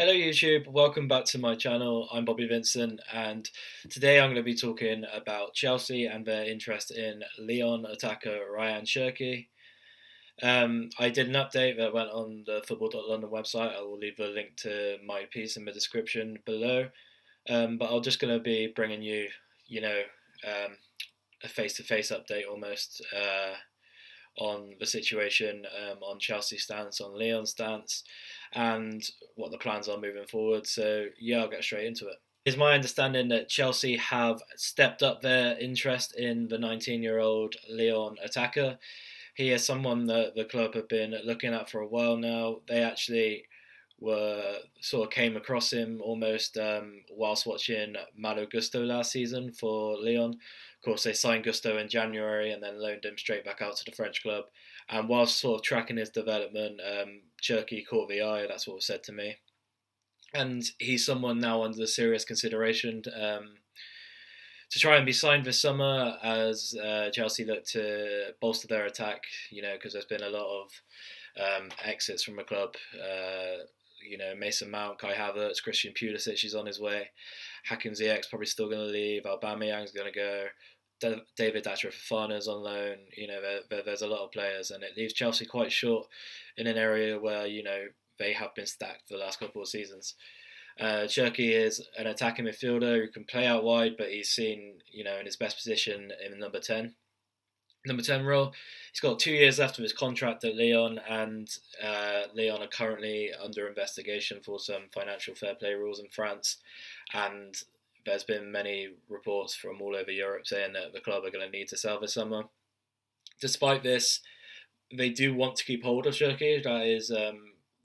Hello YouTube, welcome back to my channel. I'm Bobby Vincent and today I'm going to be talking about Chelsea and their interest in Lyon attacker Rayan Cherki. I did an update that went on the football.london website. I will leave a link to my piece in the description below. But I'm just going to be bringing you, um, a face-to-face update almost on the situation, on Chelsea's stance, on Lyon's stance, and what the plans are moving forward. So yeah, I'll get straight into it. It's my understanding that Chelsea have stepped up their interest in the 19-year-old Lyon attacker. He is someone that the club have been looking at for a while now. They actually were sort of came across him almost whilst watching Malo Gusto last season for Lyon. Of course, they signed Gusto in January and then loaned him straight back out to the French club. And whilst sort of tracking his development, Cherki caught the eye. That's what was said to me. And he's someone now under serious consideration to try and be signed this summer as Chelsea look to bolster their attack. Because there's been a lot of exits from the club. Mason Mount, Kai Havertz, Christian Pulisic is on his way. Hakim Ziyech's probably still going to leave. Aubameyang's going to go. David Fofana's on loan. There's a lot of players, and it leaves Chelsea quite short in an area where they have been stacked for the last couple of seasons. Cherki is an attacking midfielder who can play out wide, but he's seen in his best position in number 10 role. He's got 2 years left of his contract at Lyon, and Lyon are currently under investigation for some financial fair play rules in France. And there's been many reports from all over Europe saying that the club are going to need to sell this summer. Despite this, they do want to keep hold of Cherki.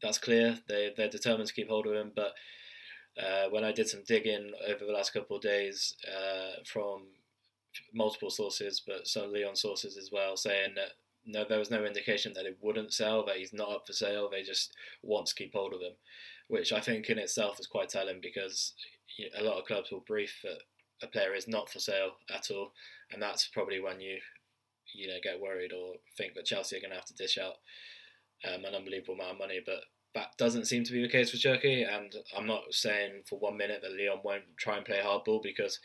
That's clear. They're determined to keep hold of him. But when I did some digging over the last couple of days from multiple sources, but some Lyon sources as well, saying that no, there was no indication that it wouldn't sell, that he's not up for sale. They just want to keep hold of him, which I think in itself is quite telling, because a lot of clubs will brief that a player is not for sale at all, and that's probably when you get worried or think that Chelsea are going to have to dish out an unbelievable amount of money. But that doesn't seem to be the case for Cherki, and I'm not saying for 1 minute that Lyon won't try and play hardball, because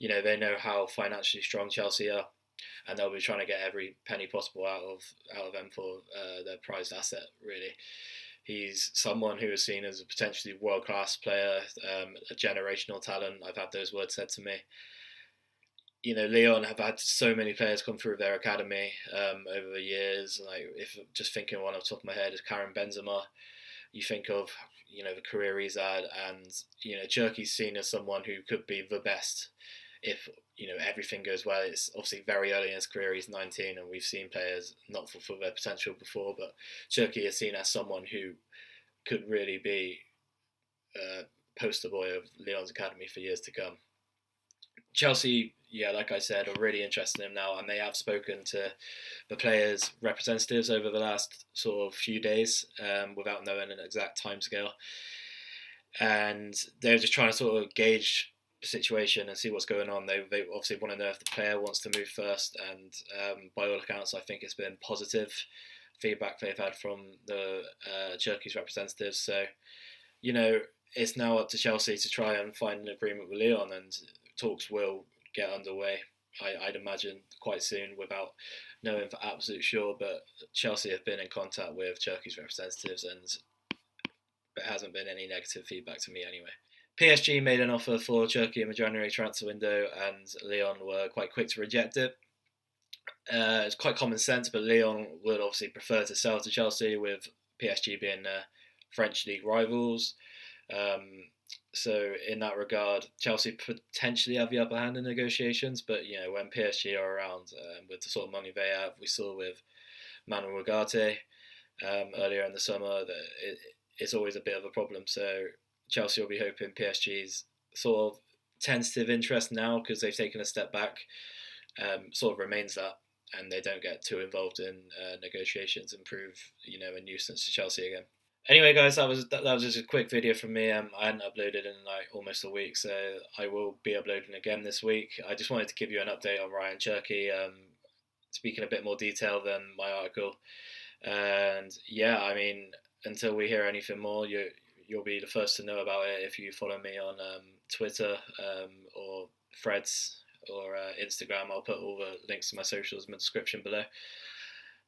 they know how financially strong Chelsea are, and they'll be trying to get every penny possible out of them for their prized asset. Really, he's someone who is seen as a potentially world-class player, a generational talent. I've had those words said to me. Lyon have had so many players come through their academy over the years. Like, if just thinking one off the top of my head is Karim Benzema. You think of the career he's had, and Cherki's seen as someone who could be the best if everything goes well. It's obviously very early in his career. He's 19, and we've seen players not fulfill their potential before. But Cherki is seen as someone who could really be a poster boy of Lyon's academy for years to come. Chelsea, like I said, are really interested in him now, and they have spoken to the players' representatives over the last sort of few days, without knowing an exact timescale. And they're just trying to sort of gauge the situation and see what's going on. They obviously want to know if the player wants to move first, and by all accounts, I think it's been positive feedback they've had from the Cherki's representatives. So, it's now up to Chelsea to try and find an agreement with Lyon, and talks will get underway, I'd imagine, quite soon, without knowing for absolute sure. But Chelsea have been in contact with Cherki's representatives, and there hasn't been any negative feedback to me anyway. PSG made an offer for Cherki in the January transfer window, and Lyon were quite quick to reject it. It's quite common sense, but Lyon would obviously prefer to sell to Chelsea, with PSG being French league rivals. So in that regard, Chelsea potentially have the upper hand in negotiations. But when PSG are around, with the sort of money they have, we saw with Manuel Ugarte earlier in the summer that it's always a bit of a problem. So Chelsea will be hoping PSG's sort of tentative interest now, because they've taken a step back, sort of remains that, and they don't get too involved in negotiations and prove a nuisance to Chelsea again. Anyway, guys, that was just a quick video from me. I hadn't uploaded in like almost a week, so I will be uploading again this week. I just wanted to give you an update on Rayan Cherki, speak in a bit more detail than my article. And yeah, I mean, until we hear anything more, you'll be the first to know about it if you follow me on Twitter or Threads or Instagram. I'll put all the links to my socials in the description below.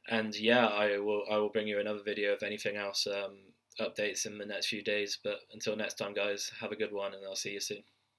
And yeah, I will bring you another video if anything else updates in the next few days. But until next time, guys, have a good one, and I'll see you soon.